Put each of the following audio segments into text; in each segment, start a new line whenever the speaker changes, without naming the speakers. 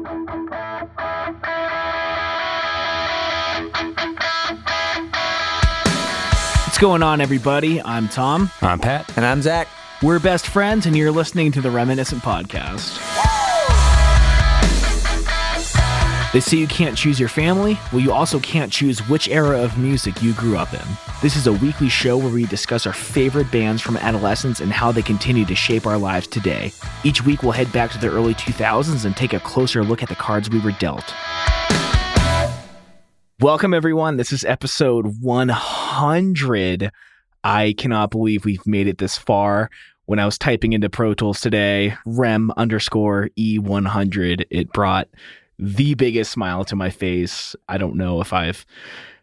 What's going on, everybody? I'm Tom.
I'm Pat.
And I'm Zach.
We're best friends, and you're listening to the Reminiscent podcast. They say you can't choose your family. Well, you also can't choose which era of music you grew up in. This is a weekly show where we discuss our favorite bands from adolescence and how they continue to shape our lives today. Each week, we'll head back to the early 2000s and take a closer look at the cards we were dealt. Welcome, everyone. This is episode 100. I cannot believe we've made it this far. When I was typing into Pro Tools today, rem_E100, it brought the biggest smile to my face. I don't know if I've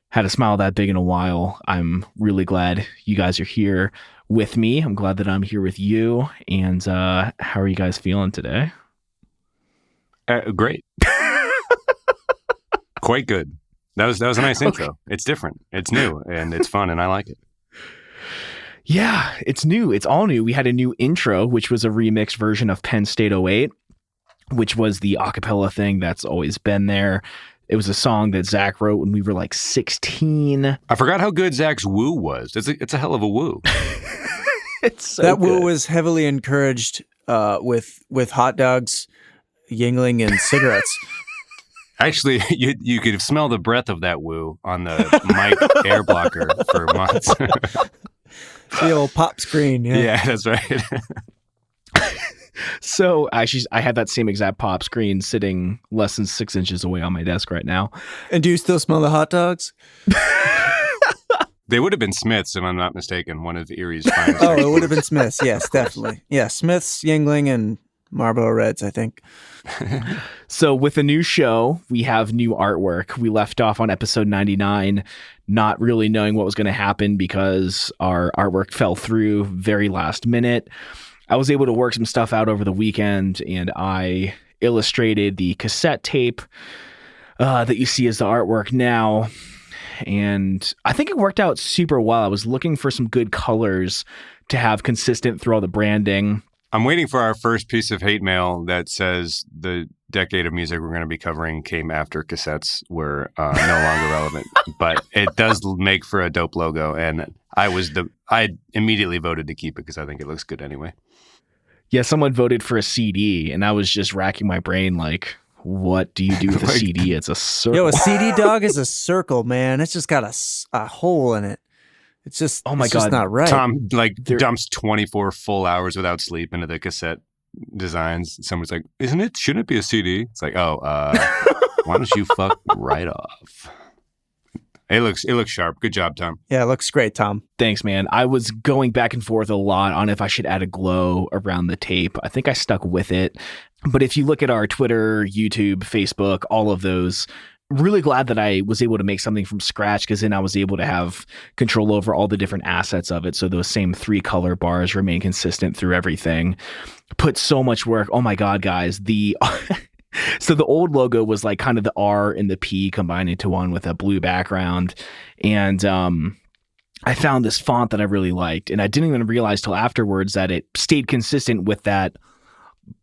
had a smile that big in a while. I'm really glad you guys are here with me. I'm glad that I'm here with you. And how are you guys feeling today?
Great. Quite good. That was a nice intro. Okay. It's different. It's new, and it's fun, and I like it.
Yeah, it's new. It's all new. We had a new intro, which was a remixed version of Penn State 08, which was the acapella thing that's always been there. It was a song that Zach wrote when we were like 16.
I forgot how good Zach's woo was. It's a hell of a woo.
It's so
that
good.
woo was heavily encouraged with hot dogs, Yingling, and cigarettes.
Actually, you could smell the breath of that woo on the mic air blocker for months.
The old pop screen.
Yeah, that's right.
So actually, I had that same exact pop screen sitting less than 6 inches away on my desk right now.
And do you still smell the hot dogs?
They would have been Smith's, if I'm not mistaken, one of Erie's finest.
Oh, it would have been Smith's. Yes, definitely. Yeah, Smith's, Yingling, and Marlboro Reds, I think.
So with a new show, we have new artwork. We left off on episode 99, not really knowing what was going to happen because our artwork fell through very last minute. I was able to work some stuff out over the weekend, and I illustrated the cassette tape that you see as the artwork now. And I think it worked out super well. I was looking for some good colors to have consistent through all the branding.
I'm waiting for our first piece of hate mail that says the decade of music we're going to be covering came after cassettes were no longer relevant. But it does make for a dope logo, and I immediately voted to keep it because I think it looks good anyway.
Yeah, someone voted for a CD, and I was just racking my brain like, what do you do with a CD? It's a circle.
Yo, a CD dog is a circle, man. It's just got a hole in it. It's just,
oh my God,
just not right.
Tom dumps 24 full hours without sleep into the cassette designs. Someone's like, shouldn't it be a CD? It's like, why don't you fuck right off? It looks sharp. Good job, Tom.
Yeah, it looks great, Tom.
Thanks, man. I was going back and forth a lot on if I should add a glow around the tape. I think I stuck with it. But if you look at our Twitter, YouTube, Facebook, all of those, really glad that I was able to make something from scratch, because then I was able to have control over all the different assets of it. So those same 3 color bars remain consistent through everything. Put so much work. Oh my God, guys. So the old logo was like kind of the R and the P combined into one with a blue background. And I found this font that I really liked. And I didn't even realize till afterwards that it stayed consistent with that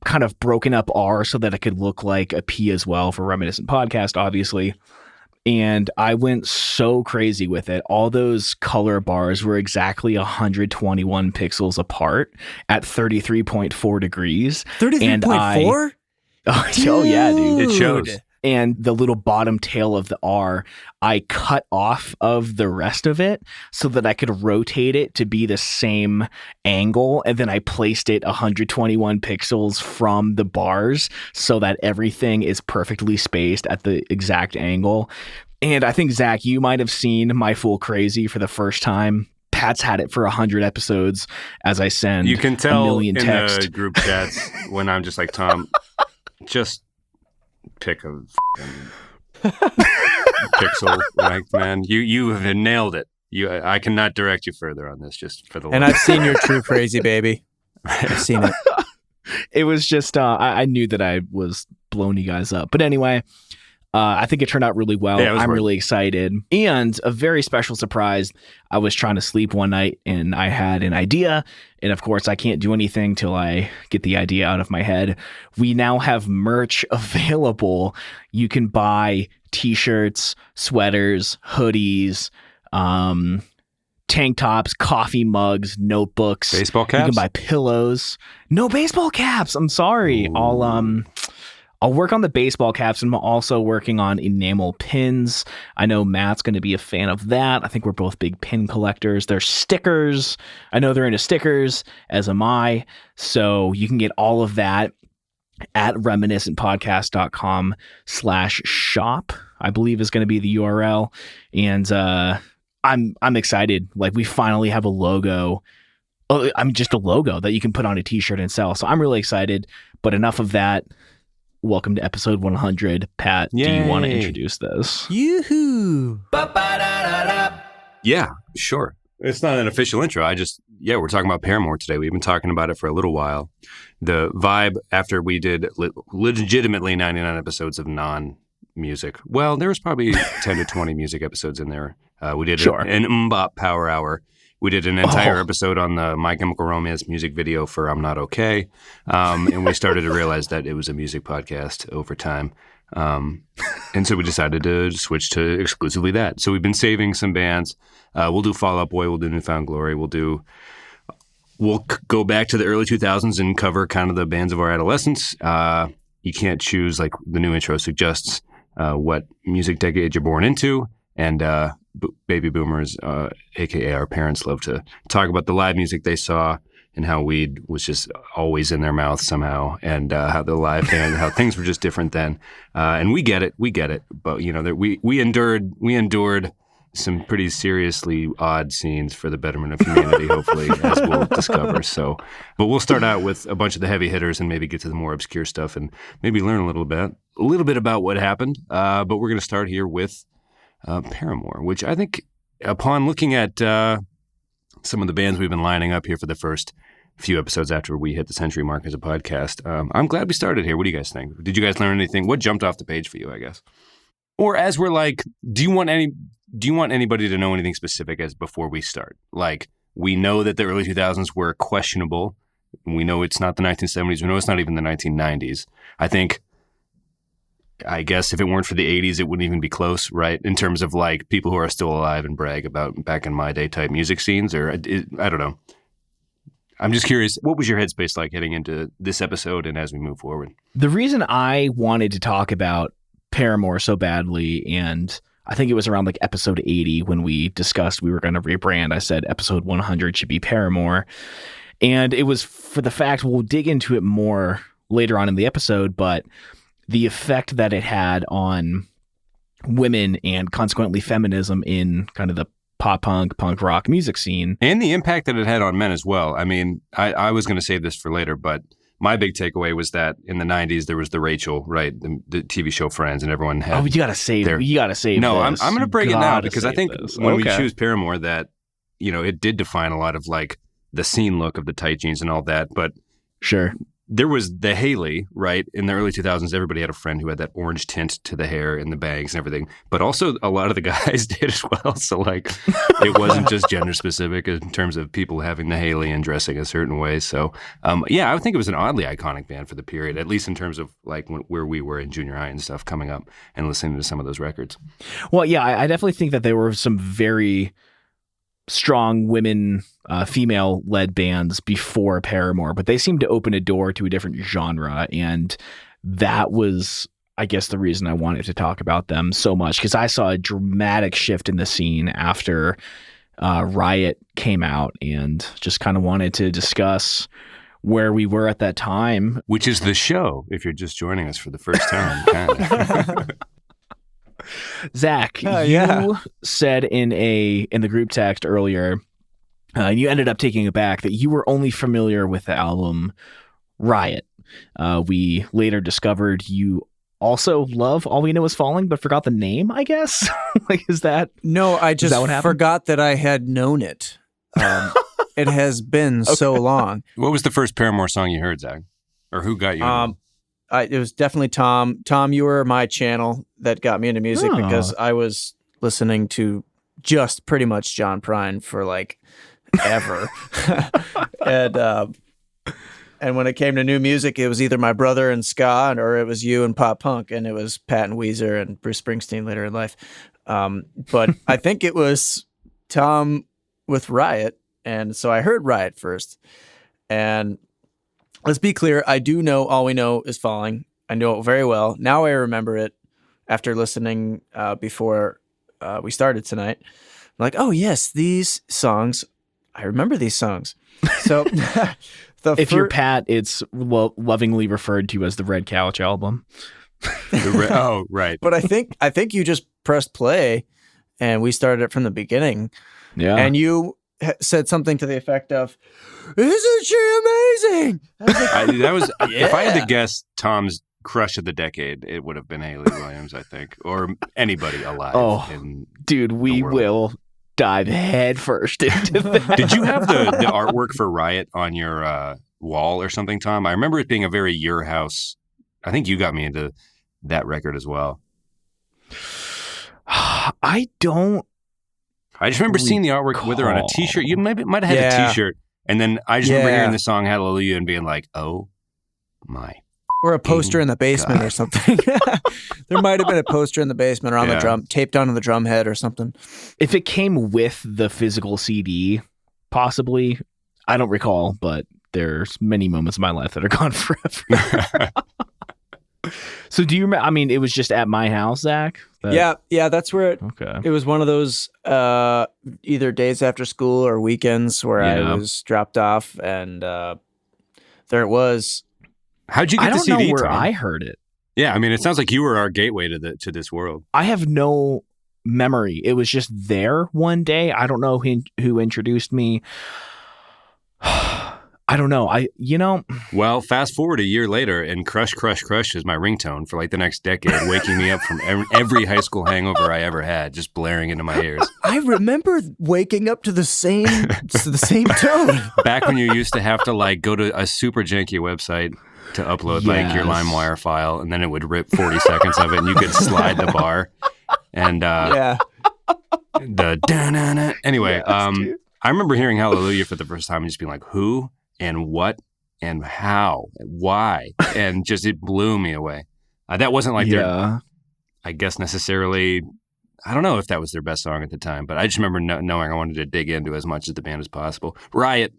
kind of broken up R so that it could look like a P as well for Reminiscent podcast, obviously. And I went so crazy with it. All those color bars were exactly 121 pixels apart at 33.4 degrees.
33.4?
Oh yeah, dude.
It shows.
And the little bottom tail of the R, I cut off of the rest of it so that I could rotate it to be the same angle. And then I placed it 121 pixels from the bars so that everything is perfectly spaced at the exact angle. And I think, Zach, you might have seen my full crazy for the first time. Pat's had it for 100 episodes as I send
you can tell
a million texts.
In the group chats when I'm just like, Tom, just pick a pixel length, man. You have nailed it. I cannot direct you further on this, just for the
And I've seen your true crazy, baby. I've seen it.
It was just I knew that I was blowing you guys up. But anyway, I think it turned out really well.
Yeah,
I'm really excited. And a very special surprise. I was trying to sleep one night and I had an idea. And of course, I can't do anything till I get the idea out of my head. We now have merch available. You can buy t-shirts, sweaters, hoodies, tank tops, coffee mugs, notebooks.
Baseball caps?
You can buy pillows. No baseball caps. I'm sorry.
Ooh.
I'll work on the baseball caps, and I'm also working on enamel pins. I know Matt's going to be a fan of that. I think we're both big pin collectors. There's stickers. I know they're into stickers, as am I. So you can get all of that at reminiscentpodcast.com/shop, I believe is going to be the URL. And I'm excited. Like, we finally have a logo. Just a logo that you can put on a t-shirt and sell. So I'm really excited. But enough of that. Welcome to episode 100. Pat,
Yay.
Do you want to introduce this?
Yoo-hoo!
Yeah, sure. It's not an official intro. We're talking about Paramore today. We've been talking about it for a little while. The vibe after we did legitimately 99 episodes of non-music. Well, there was probably 10 to 20 music episodes in there. We did an Mmmbop Power Hour. We did an entire episode on the My Chemical Romance music video for I'm Not Okay. And we started to realize that it was a music podcast over time. And so we decided to switch to exclusively that. So we've been saving some bands. We'll do Fall Out Boy. We'll do Newfound Glory. We'll go back to the early 2000s and cover kind of the bands of our adolescence. You can't choose, like the new intro suggests, what music decade you're born into. And baby boomers, a.k.a. our parents, love to talk about the live music they saw and how weed was just always in their mouth somehow, and how the live band, how things were just different then. And we get it. But, we endured some pretty seriously odd scenes for the betterment of humanity, hopefully, as we'll discover. So, but we'll start out with a bunch of the heavy hitters and maybe get to the more obscure stuff and maybe learn a little bit about what happened. But we're going to start here with Paramore, which I think, upon looking at some of the bands we've been lining up here for the first few episodes after we hit the century mark as a podcast, I'm glad we started here. What do you guys think? Did you guys learn anything? What jumped off the page for you, I guess? Or as we're like, do you want anybody to know anything specific as before we start? Like, we know that the early 2000s were questionable. We know it's not the 1970s. We know it's not even the 1990s. I guess if it weren't for the 80s, it wouldn't even be close, right? In terms of like people who are still alive and brag about back in my day type music scenes, or I don't know. I'm just curious, what was your headspace like heading into this episode and as we move forward?
The reason I wanted to talk about Paramore so badly, and I think it was around like episode 80 when we discussed we were going to rebrand, I said episode 100 should be Paramore. And it was for the fact, we'll dig into it more later on in the episode, but the effect that it had on women and consequently feminism in kind of the pop punk rock music scene.
And the impact that it had on men as well. I mean, I was going to save this for later, but my big takeaway was that in the 90s, there was the Rachel, right? The TV show Friends, and everyone had...
Oh, you got to save
No,
this.
I'm going to break it now because I think when we
Okay.
choose Paramore, that, it did define a lot of like the scene look of the tight jeans and all that, but...
Sure.
There was the Hayley, right? In the early 2000s, everybody had a friend who had that orange tint to the hair and the bangs and everything. But also a lot of the guys did as well. So like it wasn't just gender specific in terms of people having the Hayley and dressing a certain way. So I would think it was an oddly iconic band for the period, at least in terms of like where we were in junior high and stuff coming up and listening to some of those records.
Well, yeah, I definitely think that there were some very strong women, female-led bands before Paramore, but they seemed to open a door to a different genre, and that was, I guess, the reason I wanted to talk about them so much, because I saw a dramatic shift in the scene after Riot came out, and just kind of wanted to discuss where we were at that time.
Which is the show, if you're just joining us for the first time. Kind of.
Zach, you said in the group text earlier, you ended up taking it back, that you were only familiar with the album Riot. We later discovered you also love All We Know Is Falling, but forgot the name, I guess? Like, is that...
No, I just forgot that I had known it. It has been so long.
What was the first Paramore song you heard, Zach? Or who got you?
it was definitely Tom. Tom, you were my channel that got me into music because I was listening to just pretty much John Prine for like ever. And when it came to new music, it was either my brother and ska, or it was you and pop punk, and it was Pat and Weezer and Bruce Springsteen later in life. But I think it was Tom with Riot, and so I heard Riot first. And let's be clear, I do know All We Know Is Falling. I know it very well. Now I remember it after listening before we started tonight. I'm like, oh yes, these songs. I remember these songs. So
if you're Pat, it's lovingly referred to as the Red Couch album.
Oh, right.
But I think you just pressed play and we started it from the beginning.
Yeah.
And you said something to the effect of, "Isn't she amazing?"
If I had to guess Tom's crush of the decade, it would have been Hayley Williams, I think, or anybody alive.
Oh, dude, we will dive head first into that.
Did you have the artwork for Riot on your wall or something, Tom? I remember it being a very your house. I think you got me into that record as well.
I
just remember seeing the artwork with her on a T-shirt. You might have had a T-shirt, and then I just remember hearing the song "Hallelujah" and being like, "Oh my!"
Or a poster in the basement or something. There might have been a poster in the basement or on the drum, taped onto the drum head or something.
If it came with the physical CD, possibly. I don't recall, but there's many moments in my life that are gone forever. So do you remember? I mean, it was just at my house, Zach?
Yeah, that's where
Okay.
It was one of those either days after school or weekends where I was dropped off, and there it was.
How'd you get the CD?
I don't know where
Tom?
I heard it.
Yeah, I mean, it sounds like you were our gateway to this world.
I have no memory. It was just there one day. I don't know who introduced me. I don't know.
Well, fast forward a year later, and Crush, Crush, Crush is my ringtone for like the next decade, waking me up from every high school hangover I ever had, just blaring into my ears.
I remember waking up to the same tone.
Back when you used to have to like go to a super janky website to upload like your LimeWire file, and then it would rip 40 seconds of it, and you could slide the bar. And the da-na-na. Anyway, I remember hearing Hallelujah for the first time and just being like, who and what and how, why, and just it blew me away. That wasn't like their, I guess necessarily. I don't know if that was their best song at the time, but I just remember knowing I wanted to dig into as much of the band as possible. Riot,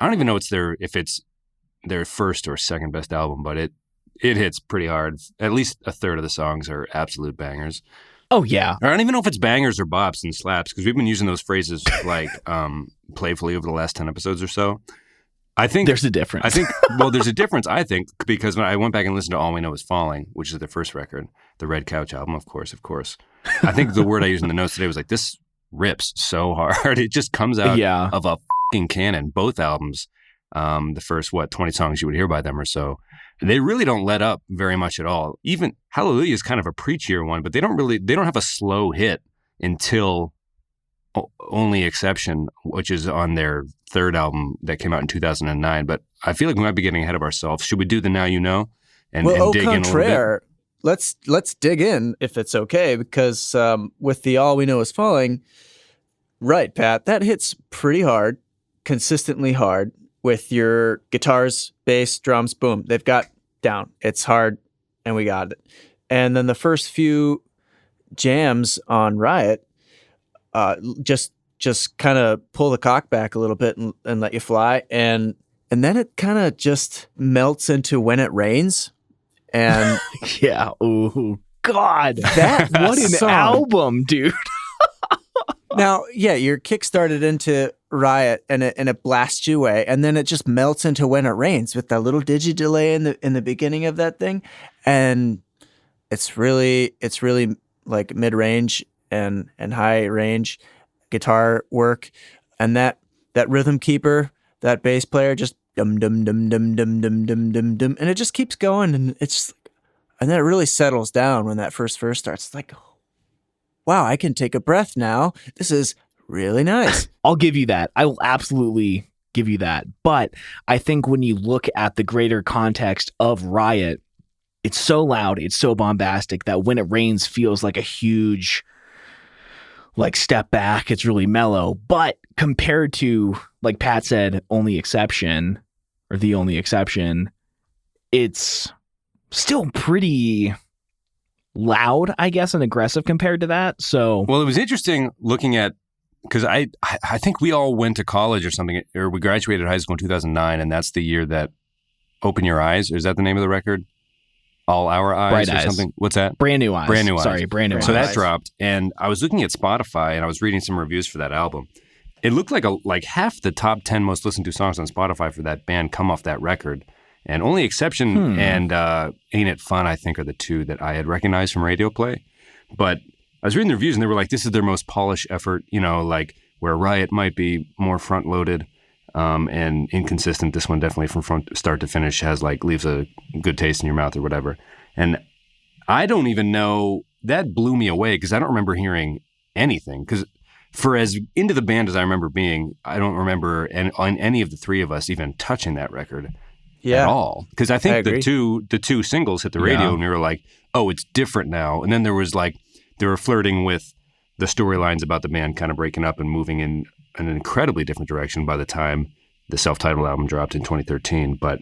I don't even know if it's their first or second best album, but it hits pretty hard. At least a third of the songs are absolute bangers.
Oh yeah.
I don't even know if it's bangers or bops and slaps, because we've been using those phrases like playfully over the last 10 episodes or so. I think
there's a difference.
There's a difference, I think, because when I went back and listened to All We Know Is Falling, which is their first record, the Red Couch album, of course. I think the word I used in the notes today was like, this rips so hard. It just comes out of a fucking cannon. Both albums, the first, 20 songs you would hear by them or so, they really don't let up very much at all. Even Hallelujah is kind of a preachier one, but they don't have a slow hit until Only Exception, which is on their third album that came out in 2009. But I feel like we might be getting ahead of ourselves. Should we do the Now You Know and dig in a little bit?
Let's dig in if it's okay, because with the All We Know Is Falling, right, Pat, that hits pretty hard, consistently hard, with your guitars, bass, drums, boom, they've got down. It's hard, and we got it. And then the first few jams on Riot, just kind of pull the cock back a little bit and let you fly, and then it kind of just melts into When It Rains, and
yeah, oh God,
what
an
song.
album, dude.
Now, you're kickstarted into Riot, and it blasts you away, and then it just melts into When It Rains with that little digi delay in the beginning of that thing, and it's really like mid range and high range guitar work, and that rhythm keeper, that bass player, just dum dum dum dum dum dum dum dum dum, and it just keeps going, and then it really settles down when that first verse starts. It's like, wow, I can take a breath now. This is really nice.
I'll give you that. I will absolutely give you that. But I think when you look at the greater context of Riot, it's so loud, it's so bombastic that When It Rains feels like a huge like step back. It's really mellow. But compared to, like Pat said, Only Exception or The Only Exception, it's still pretty loud, I guess, and aggressive compared to that. So,
well, it was interesting looking at, because I think we all went to college or something, or we graduated high school in 2009, and that's the year that Open Your Eyes, or is that the name of the record? All Our Eyes
Bright
or
Eyes.
Something? What's that?
Brand New Eyes.
Brand New Eyes.
Sorry, Brand New Eyes.
So that dropped, and I was looking at Spotify, and I was reading some reviews for that album. It looked like half the top 10 most listened to songs on Spotify for that band come off that record. And Only Exception and Ain't It Fun, I think, are the two that I had recognized from radio play. But I was reading the reviews, and they were like, this is their most polished effort, like where Riot might be more front-loaded and inconsistent. This one definitely from front start to finish leaves a good taste in your mouth or whatever. And I don't even know, that blew me away because I don't remember hearing anything. Because for as into the band as I remember being, I don't remember on any of the three of us even touching that record at all. Because I think the two singles hit the radio and we were like, oh, it's different now. And then there was they were flirting with the storylines about the band kind of breaking up and moving in an incredibly different direction by the time the self-titled album dropped in 2013. But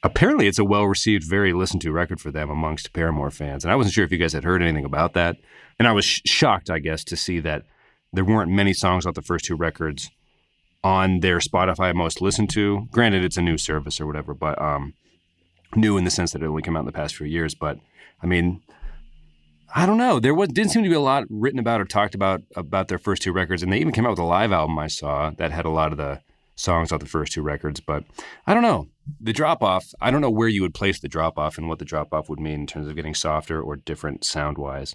apparently it's a well-received, very listened-to record for them amongst Paramore fans. And I wasn't sure if you guys had heard anything about that. And I was shocked, I guess, to see that there weren't many songs off the first two records on their Spotify most listened to. Granted, it's a new service or whatever, but new in the sense that it only came out in the past few years. But, I mean, I don't know. Didn't seem to be a lot written about or talked about their first two records. And they even came out with a live album I saw that had a lot of the songs off the first two records. But I don't know. The drop-off, I don't know where you would place the drop-off and what the drop-off would mean in terms of getting softer or different sound-wise.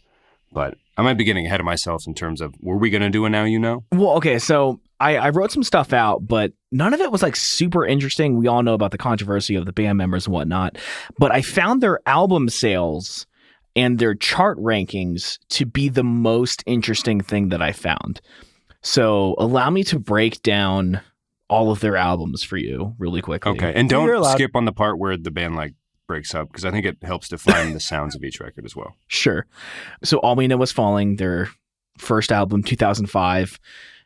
But I might be getting ahead of myself in terms of, were we going to do a Now You Know?
Well, okay, so I wrote some stuff out, but none of it was like super interesting. We all know about the controversy of the band members and whatnot. But I found their album sales and their chart rankings to be the most interesting thing that I found. So allow me to break down all of their albums for you really quickly.
Okay, and don't skip on the part where the band breaks up, because I think it helps define the sounds of each record as well.
Sure. So All We Know Is Falling, their first album, 2005,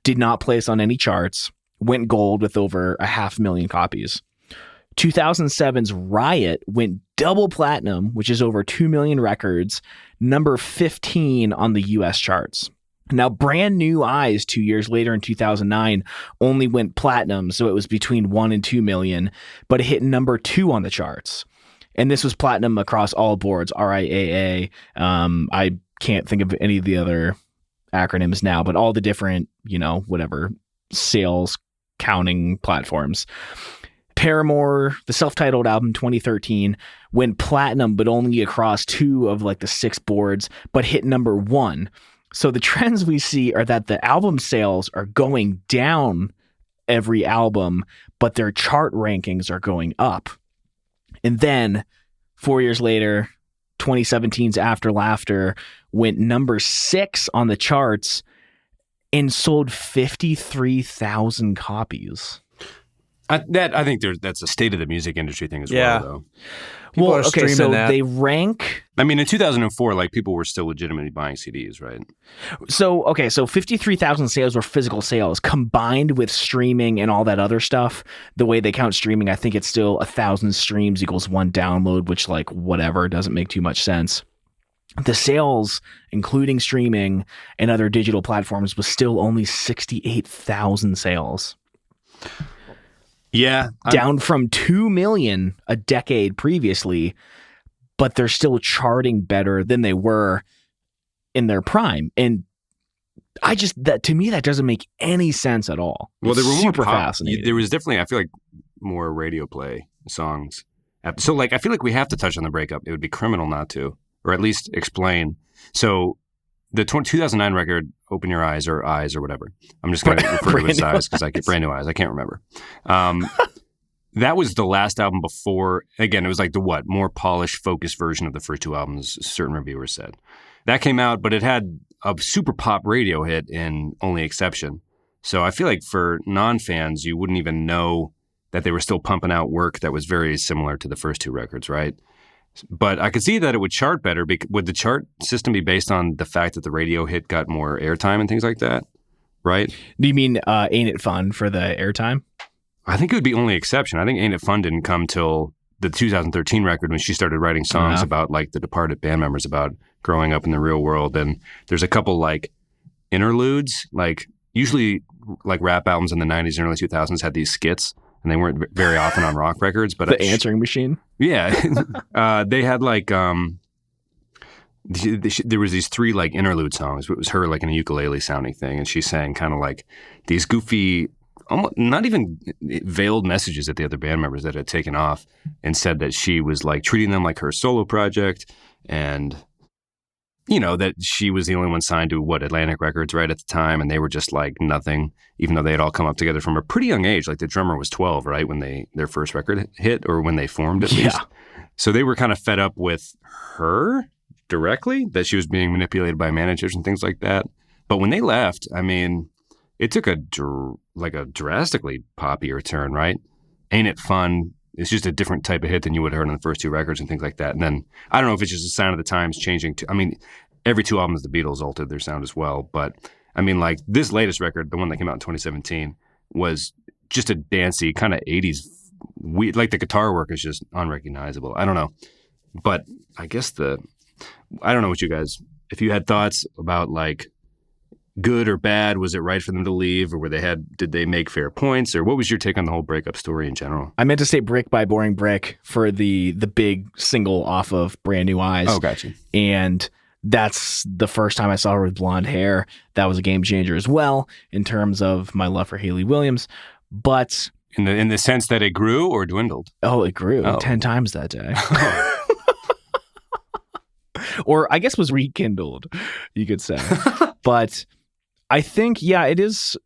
did not place on any charts, went gold with over 500,000 copies. 2007's Riot went double platinum, which is over 2 million records, number 15 on the US charts. Now, Brand New Eyes 2 years later in 2009 only went platinum, so it was between 1 and 2 million, but it hit number 2 on the charts. And this was platinum across all boards, RIAA. I can't think of any of the other acronyms now, but all the different, whatever, sales counting platforms. Paramore, the self-titled album 2013, went platinum, but only across 2 of the 6 boards, but hit number 1. So the trends we see are that the album sales are going down every album, but their chart rankings are going up. And then 4 years later, 2017's After Laughter went number 6 on the charts and sold 53,000 copies.
I think that's a state of the music industry thing as well, though.
People are
okay, so
that.
they rank.
I mean, in 2004, people were still legitimately buying CDs, right?
So 53,000 sales were physical sales combined with streaming and all that other stuff. The way they count streaming, I think it's still 1,000 streams equals 1 download, which whatever, doesn't make too much sense. The sales, including streaming and other digital platforms, was still only 68,000 sales.
Yeah.
Down from 2 million a decade previously, but they're still charting better than they were in their prime. And to me, that doesn't make any sense at all.
Well, they were
super
more
fascinating.
There was definitely, I feel like, more radio play songs. So, I feel like we have to touch on the breakup. It would be criminal not to, or at least explain. So, the 2009 record, Open Your Eyes or whatever. I'm just going to refer to it as Eyes because I get Brand New Eyes. I can't remember. That was the last album before, again, it was the more polished, focused version of the first 2 albums, certain reviewers said. That came out, but it had a super pop radio hit in Only Exception. So I feel like for non-fans, you wouldn't even know that they were still pumping out work that was very similar to the first 2 records, right? But I could see that it would chart better. Would the chart system be based on the fact that the radio hit got more airtime and things like that? Right?
Do you mean Ain't It Fun for the airtime?
I think it would be only exception. I think Ain't It Fun didn't come till the 2013 record when she started writing songs about like the departed band members, about growing up in the real world. And there's a couple like interludes, like usually like rap albums in the 90s and early 2000s had these skits, and they weren't very often on rock records. But
the answering machine?
Yeah. They had like, there was these 3 like interlude songs. It was her like in a ukulele sounding thing, and she sang kind of like these goofy, almost not even veiled messages at the other band members that had taken off, and said that she was like treating them like her solo project, and you know that she was the only one signed to Atlantic Records right at the time, and they were just like nothing, even though they had all come up together from a pretty young age. Like the drummer was 12, right, when their first record hit, or when they formed at least. So they were kind of fed up with her directly, that she was being manipulated by managers and things like that. But when they left, I mean, it took a drastically poppier turn, right? Ain't It Fun? It's just a different type of hit than you would have heard on the first 2 records and things like that. And then I don't know if it's just a sign of the times changing. I mean, every 2 albums the Beatles altered their sound as well. But I mean, like this latest record, the one that came out in 2017, was just a dancey kind of 80s. Like the guitar work is just unrecognizable. I don't know. But I guess I don't know what you guys, if you had thoughts about like good or bad, was it right for them to leave, or did they make fair points, or what was your take on the whole breakup story in general?
I meant to say Brick by Boring Brick for the big single off of Brand New Eyes.
Oh, gotcha.
And that's the first time I saw her with blonde hair. That was a game changer as well in terms of my love for Hayley Williams. But
in the sense that it grew or dwindled?
Oh, it grew 10 times that day. Or I guess was rekindled, you could say. But I think, it is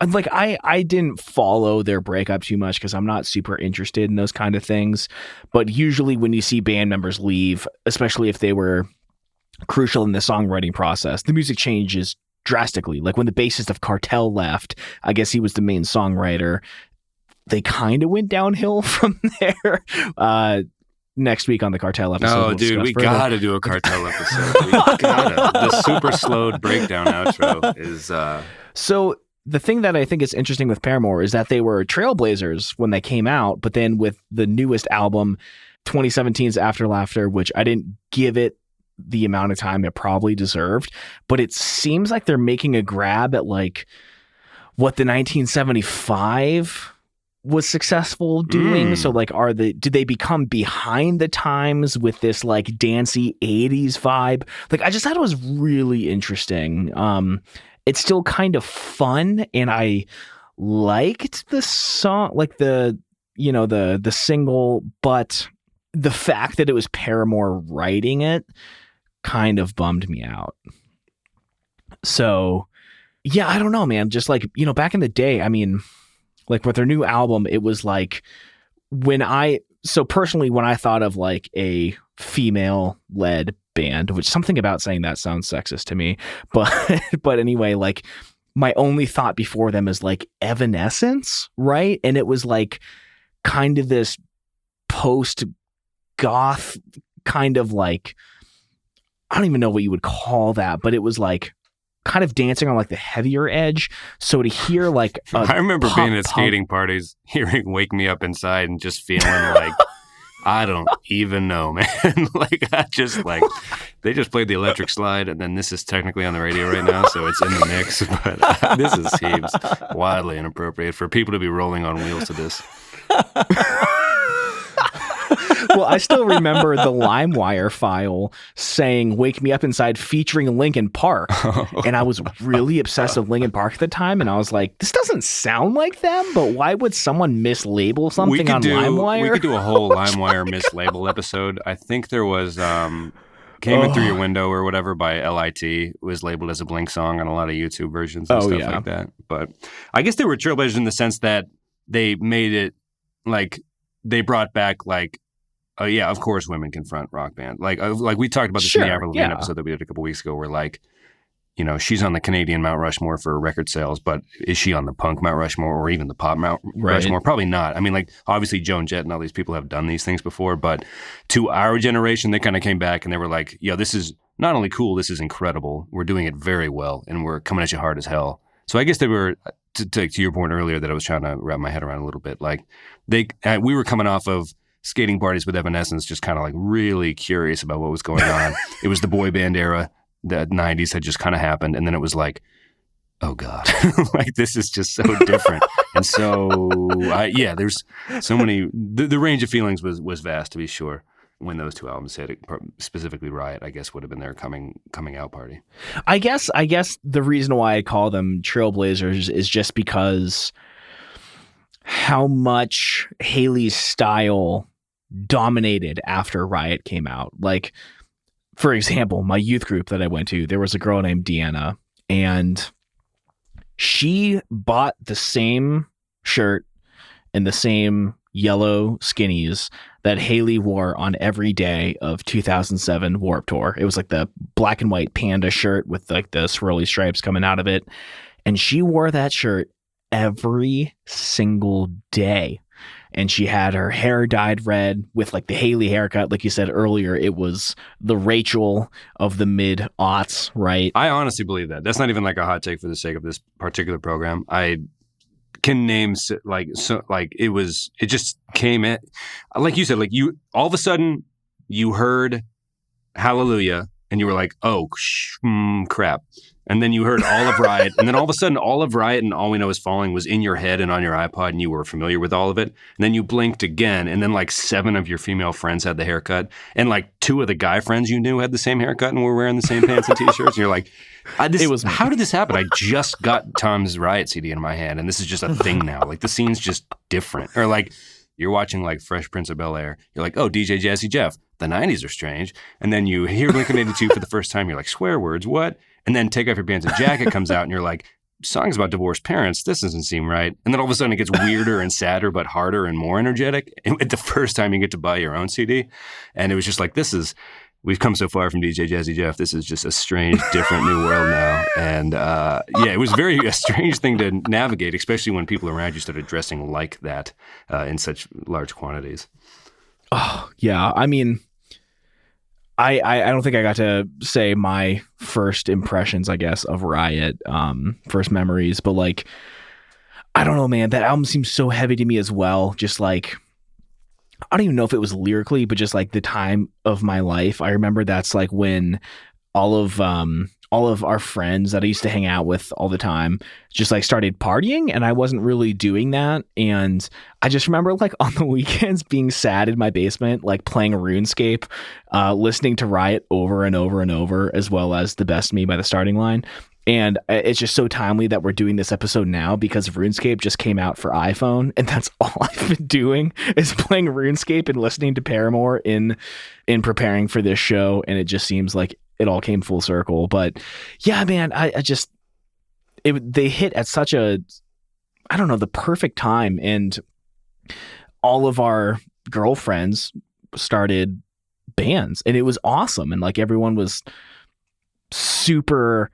like I didn't follow their breakup too much because I'm not super interested in those kind of things. But usually when you see band members leave, especially if they were crucial in the songwriting process, the music changes drastically. Like when the bassist of Cartel left, I guess he was the main songwriter. They kind of went downhill from there. Next week on the Cartel episode.
Oh, dude, we got to do a Cartel episode. We gotta. The super slowed breakdown outro is...
So the thing that I think is interesting with Paramore is that they were trailblazers when they came out, but then with the newest album, 2017's After Laughter, which I didn't give it the amount of time it probably deserved, but it seems like they're making a grab at like what the 1975 was successful doing. So like do they become behind the times with this like dancey 80s vibe? Like I just thought it was really interesting. It's still kind of fun, and I liked the song, like the single, but the fact that it was Paramore writing it kind of bummed me out. So yeah, I don't know, man. Just like, back in the day, I mean, like with their new album, it was like personally, when I thought of like a female led band, which something about saying that sounds sexist to me, but anyway, like my only thought before them is like Evanescence, right? And it was like kind of this post goth kind of like, I don't even know what you would call that, but it was like kind of dancing on like the heavier edge. So to hear like
I remember being at skating parties, hearing "Wake Me Up Inside" and just feeling like I don't even know, man. Like they just played the Electric Slide, and then this is technically on the radio right now, so it's in the mix. But this seems wildly inappropriate for people to be rolling on wheels to this.
Well, I still remember the LimeWire file saying "Wake Me Up Inside" featuring Linkin Park. And I was really obsessed with Linkin Park at the time. And I was like, this doesn't sound like them, but why would someone mislabel something on LimeWire?
We could do a whole LimeWire mislabel episode. I think there was Came In Through Your Window or whatever by LIT was labeled as a Blink song on a lot of YouTube versions and stuff like that. But I guess they were trailblazers in the sense that they made it like they brought back like, yeah, of course women can front rock band. Like we talked about this in the Avril Lavigne episode that we did a couple weeks ago, where like you know, she's on the Canadian Mount Rushmore for record sales, but is she on the punk Mount Rushmore or even the pop Mount Rushmore? Probably not. I mean, like, obviously Joan Jett and all these people have done these things before, but to our generation, they kind of came back and they were like, yo, this is not only cool, this is incredible. We're doing it very well, and we're coming at you hard as hell. So I guess they were, to your point earlier that I was trying to wrap my head around a little bit, like, we were coming off of skating parties with Evanescence, just kind of like really curious about what was going on. It was the boy band era. The 90s had just kind of happened, and then it was like, oh God, like this is just so different. And so, there's so many, the range of feelings was vast, to be sure, when those two albums hit. Specifically Riot, I guess, would have been their coming out party.
I guess the reason why I call them trailblazers is just because how much Hayley's style dominated after Riot came out. Like, for example, my youth group that I went to, there was a girl named Deanna, and she bought the same shirt and the same yellow skinnies that Hayley wore on every day of 2007 Warped Tour. It was like the black and white panda shirt with like the swirly stripes coming out of it. And she wore that shirt every single day. And she had her hair dyed red with like the Hayley haircut. Like you said earlier, it was the Rachel of the mid-aughts, right?
I honestly believe that. That's not even like a hot take for the sake of this particular program. I can name it just came in. Like you said, like you, all of a sudden you heard Hallelujah and you were like, oh, crap. And then you heard all of Riot, and then all of a sudden, all of Riot and All We Know Is Falling was in your head and on your iPod, and you were familiar with all of it. And then you blinked again, and then like 7 of your female friends had the haircut, and like 2 of the guy friends you knew had the same haircut and were wearing the same pants and T-shirts. And you're like, how did this happen? I just got Tom's Riot CD in my hand, and this is just a thing now. Like the scene's just different. Or like you're watching like Fresh Prince of Bel-Air. You're like, oh, DJ Jazzy Jeff. The 90s are strange. And then you hear Blink-182 for the first time. You're like, swear words, what? And then Take Off Your Pants and Jacket comes out, and you're like, songs about divorced parents, this doesn't seem right. And then all of a sudden it gets weirder and sadder, but harder and more energetic. And the first time you get to buy your own CD. And it was just like, we've come so far from DJ Jazzy Jeff. This is just a strange, different new world now. And it was a strange thing to navigate, especially when people around you started dressing like that in such large quantities.
Oh, yeah. I mean, I don't think I got to say my first impressions, I guess, of Riot, first memories, but like, I don't know, man, that album seems so heavy to me as well. Just like, I don't even know if it was lyrically, but just like the time of my life. I remember that's like when all of our friends that I used to hang out with all the time just like started partying, and I wasn't really doing that. And I just remember like on the weekends being sad in my basement, like playing RuneScape, listening to Riot over and over and over, as well as The Best Me by The Starting Line. And it's just so timely that we're doing this episode now because RuneScape just came out for iPhone, and that's all I've been doing is playing RuneScape and listening to Paramore in preparing for this show. And it just seems like it all came full circle. But yeah, man, they hit at such a, I don't know, the perfect time. And all of our girlfriends started bands, and it was awesome. And like everyone was super,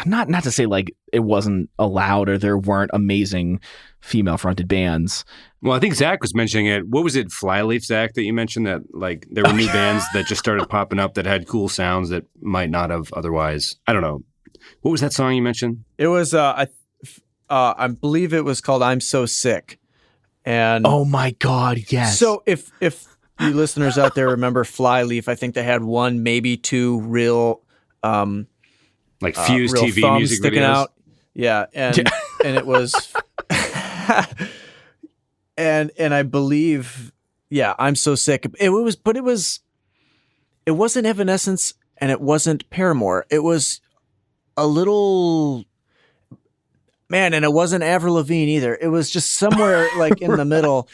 not to say like it wasn't allowed or there weren't amazing female fronted bands.
Well, I think Zach was mentioning it. What was it, Flyleaf, Zach, that you mentioned that like there were new bands that just started popping up that had cool sounds that might not have otherwise? I don't know. What was that song you mentioned?
It was I believe it was called I'm So Sick. And
oh my God, yes.
So if you listeners out there remember Flyleaf, I think they had 1, maybe 2 real
like Fuse
real
TV
thumbs
music
sticking
videos.
Out. Yeah, and it was and I believe, yeah, I'm So Sick. It wasn't Evanescence and it wasn't Paramore. It was a little, man, and it wasn't Avril Lavigne either. It was just somewhere like in the middle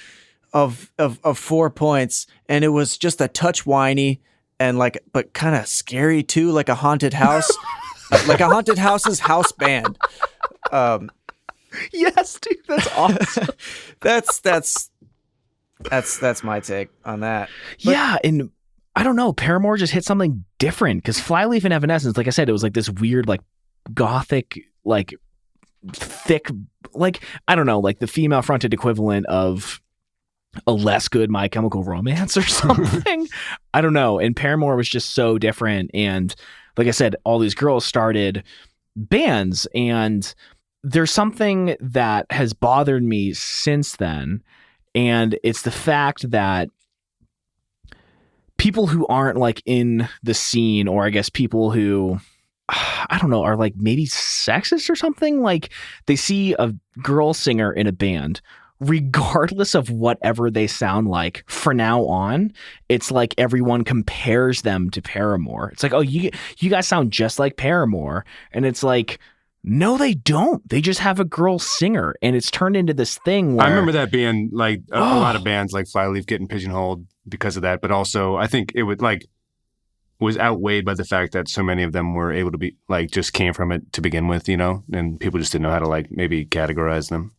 of 4 points, and it was just a touch whiny and like, but kind of scary too, like a haunted house. Like a haunted house's house band.
Yes, dude, that's awesome.
That's my take on that.
But, yeah, and I don't know, Paramore just hit something different because Flyleaf and Evanescence, like I said, it was like this weird like gothic, like thick, like, I don't know, like the female fronted equivalent of a less good My Chemical Romance or something. I don't know. And Paramore was just so different. And like I said, all these girls started bands, and there's something that has bothered me since then. And it's the fact that people who aren't like in the scene, or I guess people who, I don't know, are like maybe sexist or something, like they see a girl singer in a band, regardless of whatever they sound like for now on, it's like everyone compares them to Paramore. It's like, oh, you guys sound just like Paramore. And it's like, no, they don't. They just have a girl singer. And it's turned into this thing where...
I remember that being like a lot of bands like Flyleaf getting pigeonholed because of that. But also, I think it would like was outweighed by the fact that so many of them were able to be like just came from it to begin with, you know, and people just didn't know how to like maybe categorize them.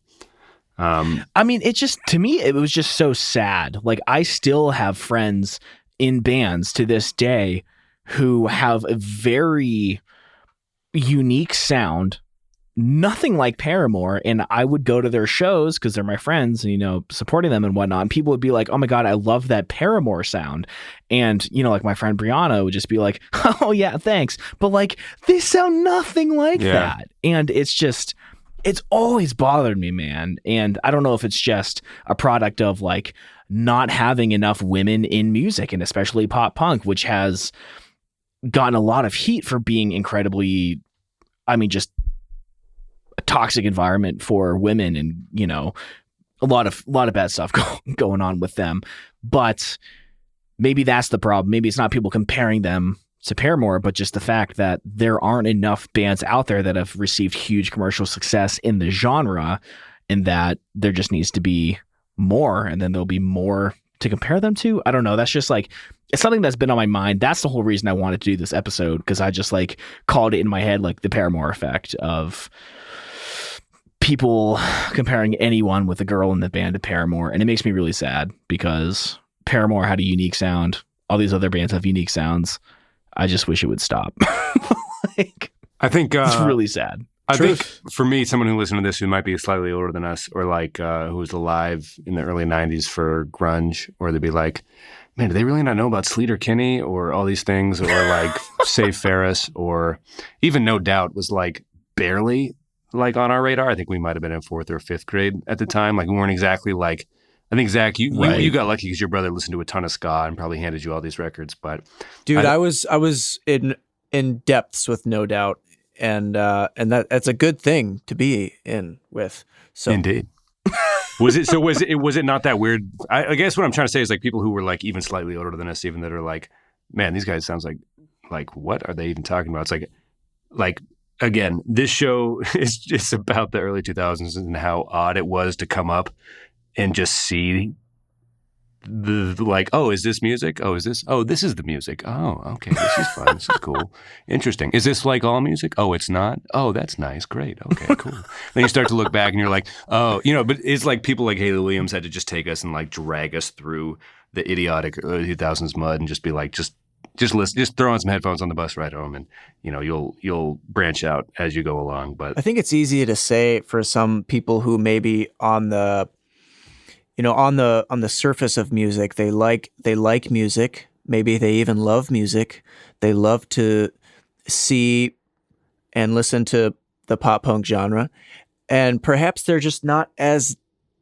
I mean, it just, to me, it was just so sad. Like, I still have friends in bands to this day who have a very unique sound, nothing like Paramore. And I would go to their shows because they're my friends, and, you know, supporting them and whatnot. And people would be like, oh my God, I love that Paramore sound. And, you know, like my friend Brianna would just be like, oh yeah, thanks. But like, they sound nothing like that. And it's just... it's always bothered me, man. And I don't know if it's just a product of like not having enough women in music, and especially pop punk, which has gotten a lot of heat for being incredibly, I mean, just a toxic environment for women, and, you know, a lot of bad stuff going on with them. But maybe that's the problem. Maybe it's not people comparing them to Paramore, but just the fact that there aren't enough bands out there that have received huge commercial success in the genre, and that there just needs to be more, and then there'll be more to compare them to. I don't know. That's just like, it's something that's been on my mind. That's the whole reason I wanted to do this episode, because I just like called it in my head, like the Paramore effect of people comparing anyone with a girl in the band to Paramore. And it makes me really sad, because Paramore had a unique sound. All these other bands have unique sounds. I just wish it would stop. Like,
I think
it's really sad.
I think for me, someone who listened to this who might be slightly older than us, or like who was alive in the early 90s for grunge, or they'd be like, man, do they really not know about Sleater Kinney or all these things, or like Save Ferris, or even No Doubt was like barely like on our radar. I think we might have been in 4th or 5th grade at the time. Like, we weren't exactly like, I think, Zach, you got lucky because your brother listened to a ton of ska and probably handed you all these records. But
dude, I was in depths with No Doubt, and that's a good thing to be in with. So
indeed. Was it not that weird? I guess what I'm trying to say is like people who were like even slightly older than us, even that are like, man, these guys sounds like what are they even talking about? It's like again, this show is just about the early 2000s and how odd it was to come up and just see the like, oh, is this music? Oh, this is the music. Oh, okay, this is fun. This is cool. Interesting. Is this like all music? Oh, it's not? Oh, that's nice. Great. Okay, cool. Then you start to look back and you're like, oh, you know, but it's like people like Hayley Williams had to just take us and like drag us through the idiotic early 2000s mud and just be like, just listen, just throw on some headphones on the bus ride home, and you know, you'll branch out as you go along. But
I think it's easy to say for some people who maybe on the surface of music, they like music. Maybe they even love music. They love to see and listen to the pop punk genre. And perhaps they're just not as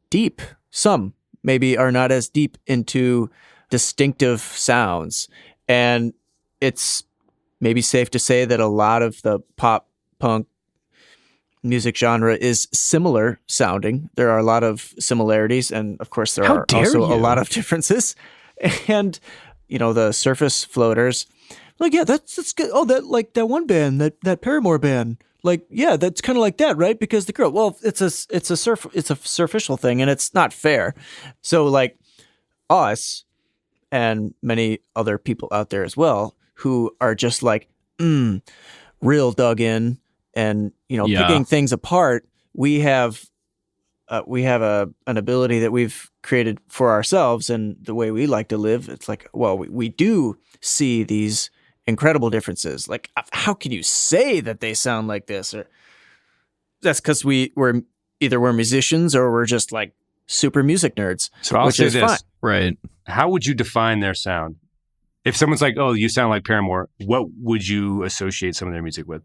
deep. Some maybe are not as deep into distinctive sounds. And it's maybe safe to say that a lot of the pop punk music genre is similar sounding. There are a lot of similarities, and of course there are also a lot of differences. And you know, the surface floaters, like, yeah, that's good. Oh, that like that one band, that Paramore band, like, yeah, that's kind of like that, right? Because the girl, well, it's a superficial thing, and it's not fair. So like us and many other people out there as well who are just like real dug in. And, you know, picking things apart, we have an ability that we've created for ourselves, and the way we like to live. It's like, well, we do see these incredible differences. Like, how can you say that they sound like this? Or that's because we're musicians or we're just like super music nerds.
So I'll
which
say
is
this.
fine.
Right.
How would you define their sound? If someone's like, oh, you sound like Paramore, what would you associate some of their music with?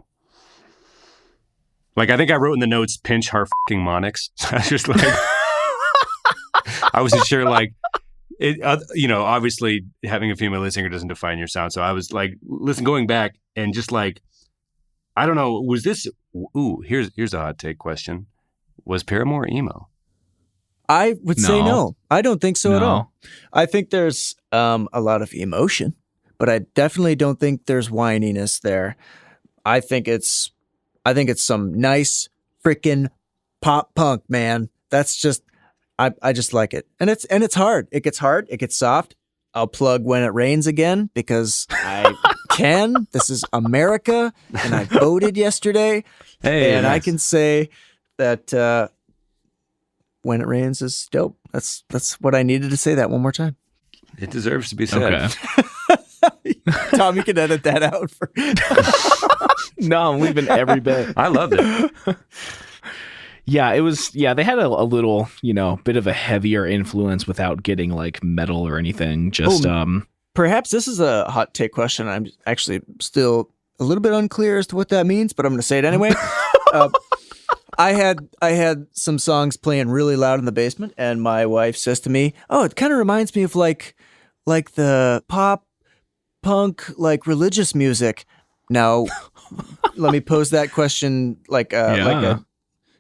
Like, I think I wrote in the notes, pinch harmonics. I was just like, I wasn't sure, like, obviously having a female lead singer doesn't define your sound. So I was like, going back and just like, I don't know, was this, here's a hot take question. Was Paramore emo?
I would say no. I don't think so at all. I think there's a lot of emotion, but I definitely don't think there's whininess there. I think it's some nice freaking pop punk, man. That's just I just like it. And it's hard. It gets hard, it gets soft. I'll plug When It Rains again because I can. This is America and I voted yesterday.
Hey,
and
nice.
I can say that When It Rains is dope. That's what I needed to say that one more time.
It deserves to be said.
Okay.
Tom, you can edit that out.
No, I'm leaving every bit.
I loved it.
Yeah, it was. Yeah, they had a little, bit of a heavier influence without getting like metal or anything. Just
Perhaps this is a hot take question. I'm actually still a little bit unclear as to what that means, but I'm going to say it anyway. I had some songs playing really loud in the basement, and my wife says to me, "Oh, it kind of reminds me of like the pop punk, like religious music." Now, let me pose that question like a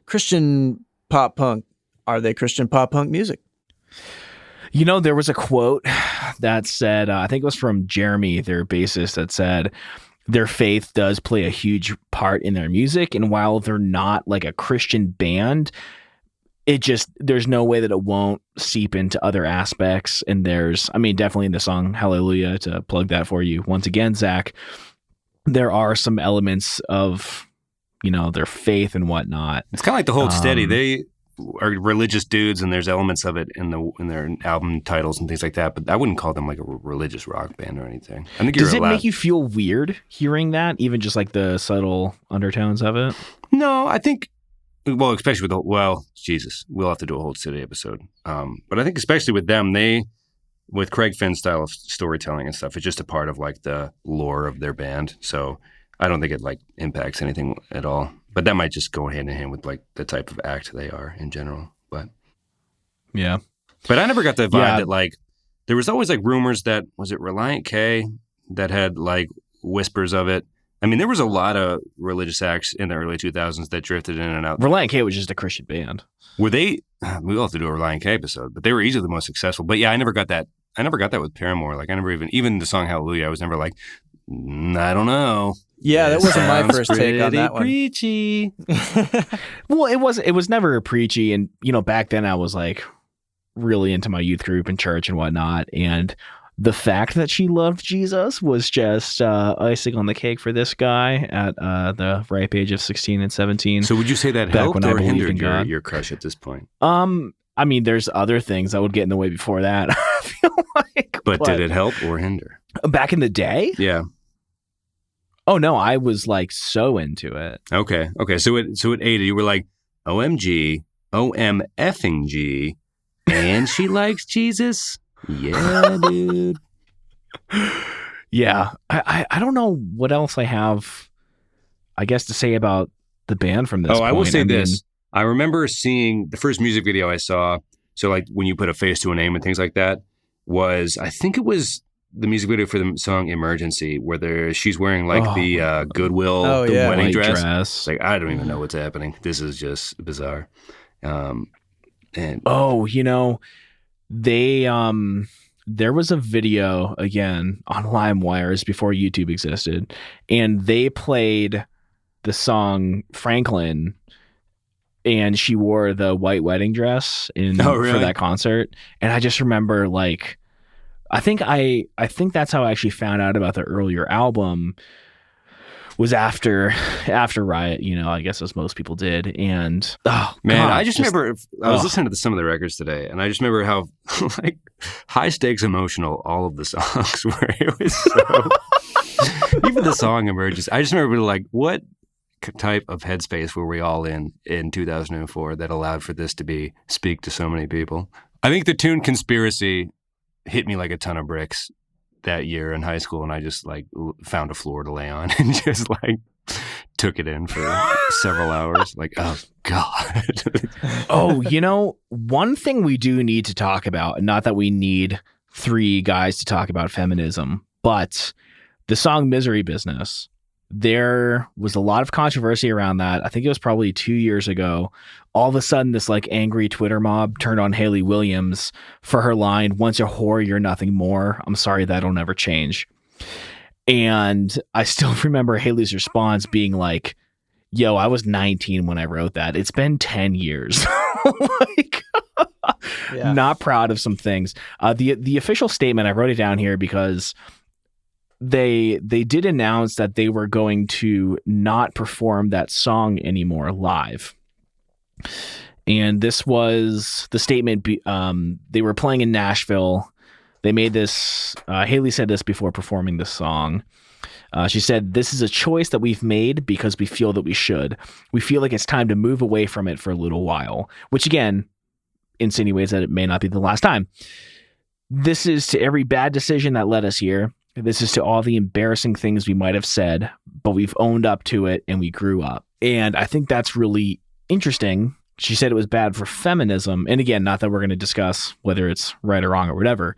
Christian pop punk. Are they Christian pop punk music?
There was a quote that said, I think it was from Jeremy, their bassist, that said, their faith does play a huge part in their music. And while they're not like a Christian band, there's no way that it won't seep into other aspects. And definitely in the song Hallelujah, to plug that for you once again, Zach, there are some elements of, their faith and whatnot.
It's kind of like the Hold Steady. They are religious dudes, and there's elements of it in their album titles and things like that. But I wouldn't call them like a religious rock band or anything. I think
Does it make you feel weird hearing that, even just like the subtle undertones of it?
No, I think. Well, especially Jesus, we'll have to do a Hold Steady episode. But I think especially with them, with Craig Finn's style of storytelling and stuff, it's just a part of like the lore of their band. So I don't think it like impacts anything at all. But that might just go hand in hand with like the type of act they are in general. But
yeah.
But I never got the vibe that like there was always like rumors that was it Reliant K that had like whispers of it. I mean, there was a lot of religious acts in the early 2000s that drifted in and out.
Reliant K was just a Christian band.
Were they? We'll have to do a Reliant K episode, but they were easily the most successful. But yeah, I never got that. I never got that with Paramore. Like I never even the song Hallelujah, I was never like, I don't know.
Yeah, that wasn't my first take on that one.
Preachy.
Well, it was never preachy, and back then I was like really into my youth group and church and whatnot, and the fact that she loved Jesus was just icing on the cake for this guy at the ripe age of 16 and 17.
So would you say that helped or hindered your crush at this point?
I mean, there's other things that would get in the way before that. I feel like,
but did it help or hinder?
Back in the day?
Yeah.
Oh no, I was like so into it.
Okay. So it aided. You were like, OMG, OM effing G, and she likes Jesus. Yeah, dude.
Yeah, I don't know what else I have, I guess, to say about the band from this point.
I will say this. I remember seeing the first music video I saw, so like when you put a face to a name and things like that, I think it was the music video for the song Emergency, where she's wearing like the Goodwill wedding dress. Like, I don't even know what's happening. This is just bizarre. They
there was a video again on LimeWires before YouTube existed, and they played the song Franklin, and she wore the white wedding dress for that concert. And I just remember like, I think that's how I actually found out about the earlier album, was after Riot, I guess, as most people did. And
I just remember I was listening to some of the records today, and I just remember how like high stakes emotional all of the songs were. It was so Even the song emerges. I just remember like, what type of headspace were we all in 2004 that allowed for this to speak to so many people? I think the tune Conspiracy hit me like a ton of bricks that year in high school, and I just like found a floor to lay on and just like took it in for several hours. Like, oh God.
Oh, one thing we do need to talk about, not that we need three guys to talk about feminism, but the song Misery Business. There was a lot of controversy around that. I think it was probably 2 years ago. All of a sudden, this like angry Twitter mob turned on Hayley Williams for her line, "Once a whore, you're nothing more. I'm sorry, that'll never change." And I still remember Hayley's response being like, "Yo, I was 19 when I wrote that. It's been 10 years." Like, not proud of some things. The official statement, I wrote it down here because they did announce that they were going to not perform that song anymore live. And this was the statement. They were playing in Nashville. They made this. Hayley said this before performing the song. She said, "This is a choice that we've made because we feel that we should. We feel like it's time to move away from it for a little while," which again insinuates that it may not be the last time. "This is to every bad decision that led us here. This is to all the embarrassing things we might have said, but we've owned up to it and we grew up." And I think that's really interesting. She said it was bad for feminism. And again, not that we're going to discuss whether it's right or wrong or whatever,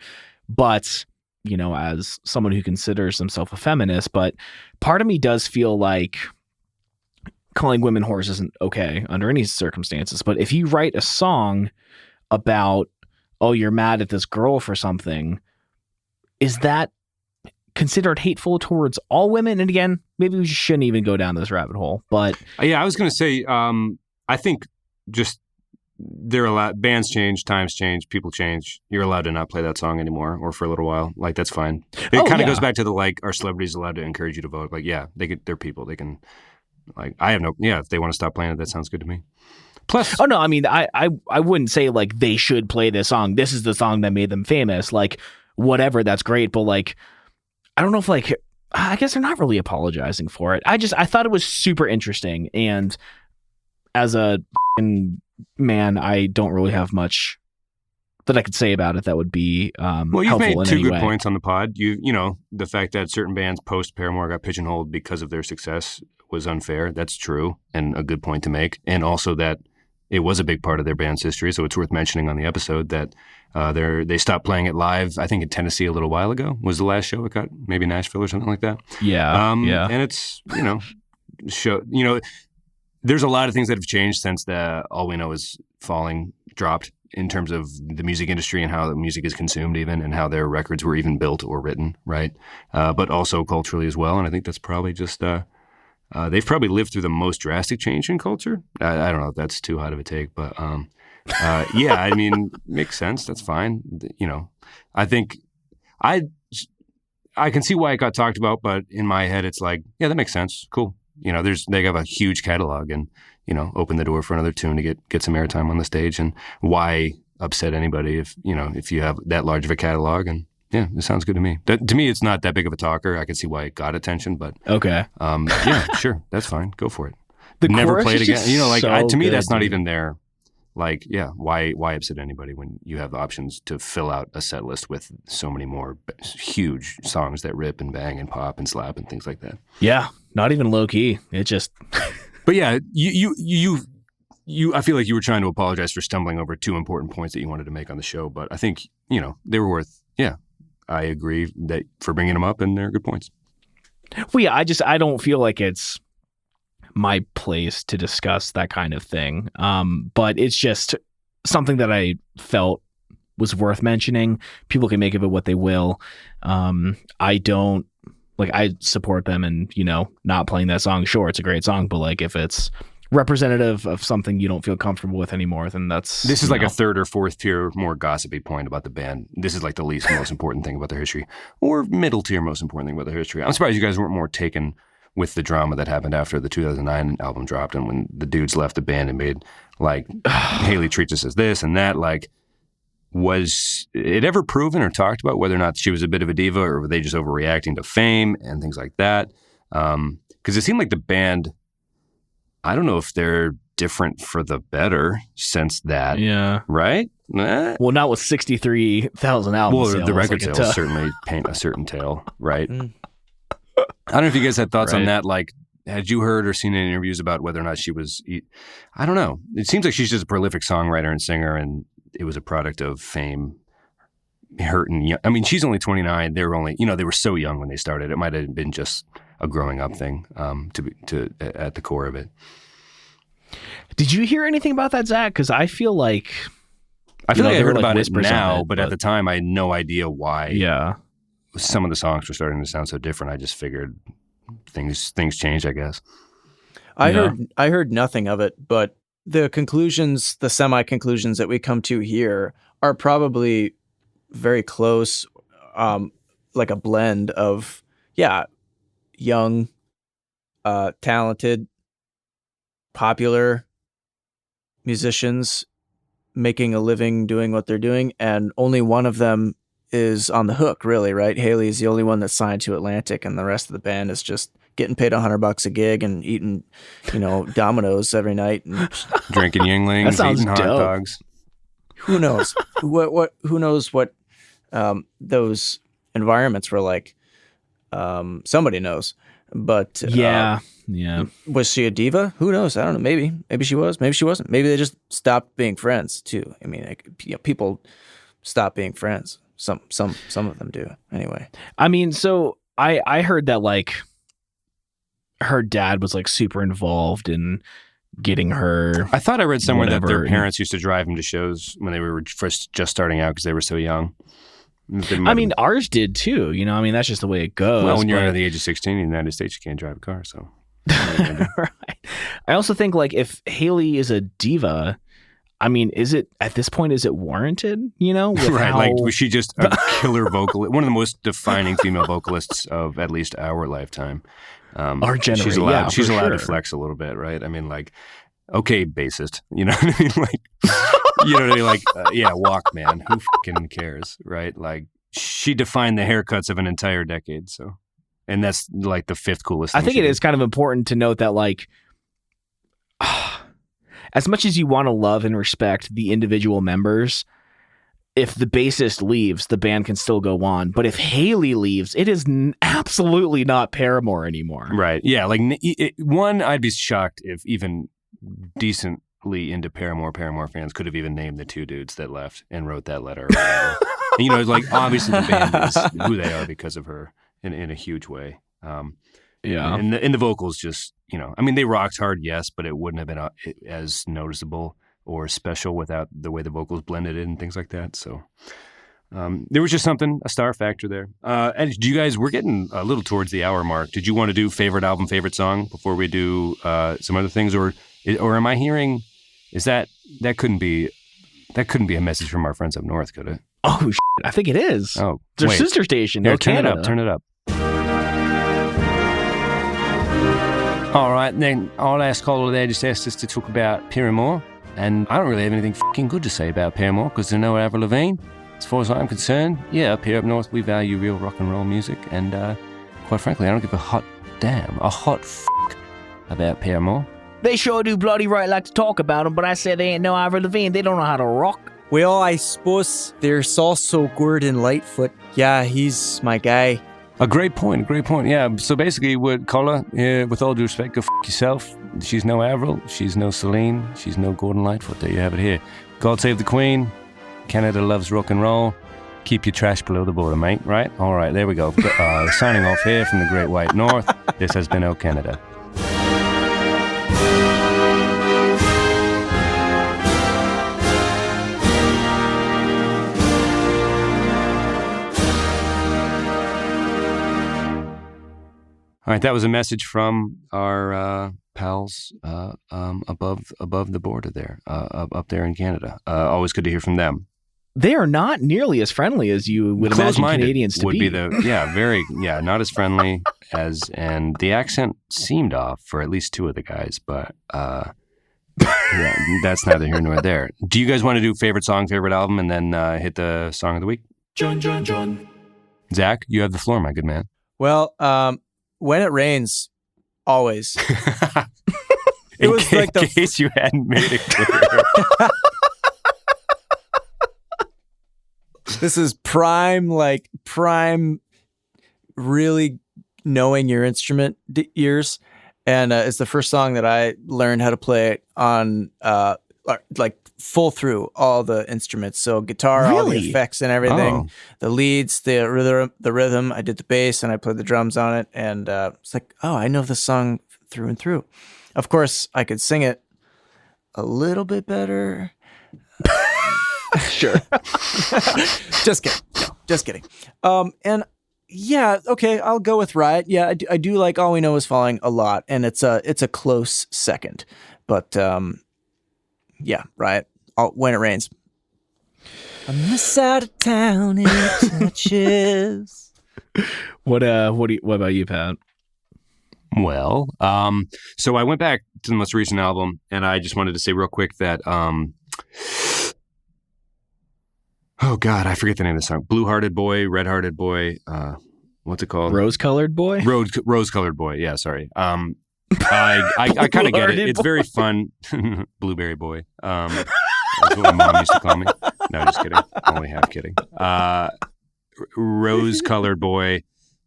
but, as someone who considers himself a feminist, but part of me does feel like calling women whores isn't okay under any circumstances. But if you write a song about, oh, you're mad at this girl for something, is that considered hateful towards all women? And again, maybe we shouldn't even go down this rabbit hole, but
yeah, I was going to say, I think just they're allowed, bands change, times change, people change. You're allowed to not play that song anymore or for a little while. Like, that's fine. It kind of goes back to the, like, are celebrities allowed to encourage you to vote? Like, yeah, they're people. They can, like, if they want to stop playing it, that sounds good to me. Plus,
oh no, I mean, I wouldn't say like they should play this song. This is the song that made them famous. Like, whatever, that's great. But like, I don't know if like, I guess they're not really apologizing for it. I thought it was super interesting. And as a man, I don't really have much that I could say about it that would be
well, you've
helpful
made two good
way.
Points on the pod. The fact that certain bands post Paramore got pigeonholed because of their success was unfair. That's true and a good point to make. And also that it was a big part of their band's history, so it's worth mentioning on the episode that they stopped playing it live, I think in Tennessee a little while ago was the last show it got, maybe Nashville or something like that.
Yeah, yeah.
And it's, there's a lot of things that have changed since the All We Know Is Falling dropped in terms of the music industry and how the music is consumed even and how their records were even built or written, right? But also culturally as well. And I think that's probably just, they've probably lived through the most drastic change in culture. I don't know if that's too hot of a take, but yeah, I mean, makes sense. That's fine. I think I can see why it got talked about, but in my head, it's like, yeah, that makes sense. Cool. They have a huge catalog and, open the door for another tune to get some airtime on the stage. And why upset anybody if you have that large of a catalog? And yeah, it sounds good to me. To me, it's not that big of a talker. I can see why it got attention, but
okay.
Yeah, sure. That's fine. Go for it.
The
Never play it again. To me,
good,
that's not
dude.
even there. Like, yeah, why upset anybody when you have the options to fill out a set list with so many more huge songs that rip and bang and pop and slap and things like that?
Yeah, not even low key. It just.
But yeah, I feel like you were trying to apologize for stumbling over two important points that you wanted to make on the show, but I think they were worth. Yeah, I agree that for bringing them up, and they're good points.
Well, yeah, I don't feel like it's my place to discuss that kind of thing. But it's just something that I felt was worth mentioning. People can make of it what they will. I support them and, not playing that song. Sure, it's a great song, but like if it's representative of something you don't feel comfortable with anymore, then this is
like a third or fourth tier more gossipy point about the band. This is like the least most important thing about their history, or middle tier most important thing about their history. I'm surprised you guys weren't more taken with the drama that happened after the 2009 album dropped and when the dudes left the band and made like Hayley treats us as this and that. Like, was it ever proven or talked about whether or not she was a bit of a diva, or were they just overreacting to fame and things like that? Because it seemed like the band, I don't know if they're different for the better since that.
Yeah.
Right?
Well, not with 63,000 albums.
Well,
sales,
the record
like
sales certainly paint a certain tale, right? I don't know if you guys had thoughts on that. Like, had you heard or seen any interviews about whether or not she was, I don't know. It seems like she's just a prolific songwriter and singer, and it was a product of fame, hurting young. I mean, she's only 29. They were only, they were so young when they started. It might have been just a growing up thing to at the core of it. Did
you hear anything about that, Zach? Because I feel like
I heard about it now, but at the time I had no idea why.
Yeah,
some of the songs were starting to sound so different. I just figured things changed, I guess.
I heard nothing of it, but the conclusions, the semi-conclusions that we come to here are probably very close, like a blend of, young, talented, popular musicians making a living doing what they're doing, and only one of them is on the hook, really, right? Hayley is the only one that's signed to Atlantic, and the rest of the band is just getting paid $100 a gig and eating, Domino's every night and
drinking Yinglings, eating hot dogs.
Who knows? Who knows what those environments were like? Somebody knows, but
yeah.
Was she a diva? Who knows? I don't know. Maybe she was. Maybe she wasn't. Maybe they just stopped being friends too. I mean, people stop being friends. Some of them do. Anyway,
I mean, so I heard that like her dad was like super involved in getting her.
I thought I read somewhere that their parents used to drive them to shows when they were first just starting out because they were so young.
I mean, ours did too. I mean, that's just the way it goes.
Well, when you're under the age of 16 in the United States, you can't drive a car. So,
right. I also think like if Hayley is a diva, I mean, is it at this point? Is it warranted?
Right? Like, was she just a killer vocalist? One of the most defining female vocalists of at least our lifetime.
Our generation.
She's allowed to flex a little bit, right? I mean, like, okay, bassist. You know what I mean? Like. Walk, man. Who fucking cares, right? Like, she defined the haircuts of an entire decade, so. And that's, like, the fifth coolest thing.
I think it is kind of important to note that, like, as much as you want to love and respect the individual members, if the bassist leaves, the band can still go on. But if Hayley leaves, it is absolutely not Paramore anymore.
Right. Yeah, like, I'd be shocked if even decent into Paramore fans could have even named the two dudes that left and wrote that letter. It's like obviously the band is who they are because of her in a huge way. And the vocals just, I mean, they rocked hard, yes, but it wouldn't have been as noticeable or special without the way the vocals blended in and things like that. So there was just a star factor there. And do you guys, we're getting a little towards the hour mark. Did you want to do favorite album, favorite song before we do some other things, or am I hearing? Is that couldn't be a message from our friends up north, could it?
Oh, shit. I think it is.
Oh,
it's their sister station.
Here, turn it up. All right, then our last caller there just asked us to talk about Paramore, and I don't really have anything fucking good to say about Paramore because there's no Avril Lavigne. As far as I'm concerned, up here up north, we value real rock and roll music, and quite frankly, I don't give a hot fuck about Paramore.
They sure do bloody right like to talk about them, but I said they ain't no Avril Lavigne. They don't know how to rock.
Well, I suppose there's also Gordon Lightfoot. Yeah, he's my guy.
A great point. Yeah, so basically, caller, with all due respect, go f*** yourself. She's no Avril. She's no Celine. She's no Gordon Lightfoot. There you have it here. God save the Queen. Canada loves rock and roll. Keep your trash below the border, mate, right? All right, there we go. Signing off here from the Great White North. This has been O Canada. All right, that was a message from our pals above the border there, up there in Canada. Always good to hear from them.
They are not nearly as friendly as you would imagine Canadians to be. Not as friendly and the accent seemed off for at least two of the guys, but
Yeah, that's neither here nor there. Do you guys want to do favorite song, favorite album, and then hit the song of the week?
John.
Zach, you have the floor, my good man.
Well, When It Rains, always.
In case you hadn't made it clear.
This is prime, really knowing your instrument years. And it's the first song that I learned how to play on, full through all the instruments. So guitar, all the effects and everything, the leads, the rhythm. I did the bass and I played the drums on it. And it's like, oh, I know this song through and through. Of course, I could sing it a little bit better.
Sure.
Just kidding. No, just kidding. And yeah, okay, I'll go with Riot. Yeah, I do like All We Know Is Falling a lot, and it's a close second. But yeah, Riot. When It Rains. I miss out of town in touches.
What about you, Pat?
Well, so I went back to the most recent album, and I just wanted to say real quick that, oh God, I forget the name of the song. Blue-Hearted Boy, Red-Hearted Boy, what's it called?
Rose-Colored Boy?
Rose-Colored Boy, yeah, sorry. I kind of get it. It's very fun. Blueberry Boy. That's what my mom used to call me. No, just kidding. Only half kidding. Rose-Colored Boy.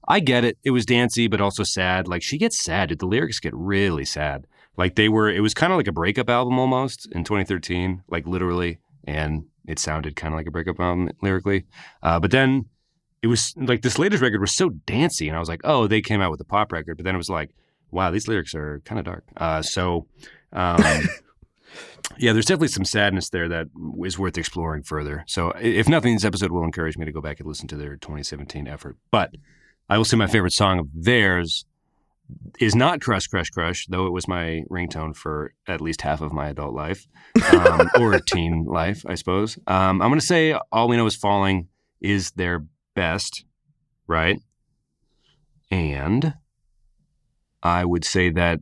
I get it. It was dancey, but also sad. Like, she gets sad. Dude. The lyrics get really sad. Like, it was kind of like a breakup album almost in 2013, like literally. And it sounded kind of like a breakup album lyrically. But then it was like this latest record was so dancey. And I was like, oh, they came out with a pop record. But then it was like, wow, these lyrics are kind of dark. Yeah, there's definitely some sadness there that is worth exploring further. So if nothing, this episode will encourage me to go back and listen to their 2017 effort. But I will say my favorite song of theirs is not Crush, Crush, Crush, though it was my ringtone for at least half of my adult life, or teen life, I suppose. I'm going to say All We Know Is Falling is their best, right? And I would say that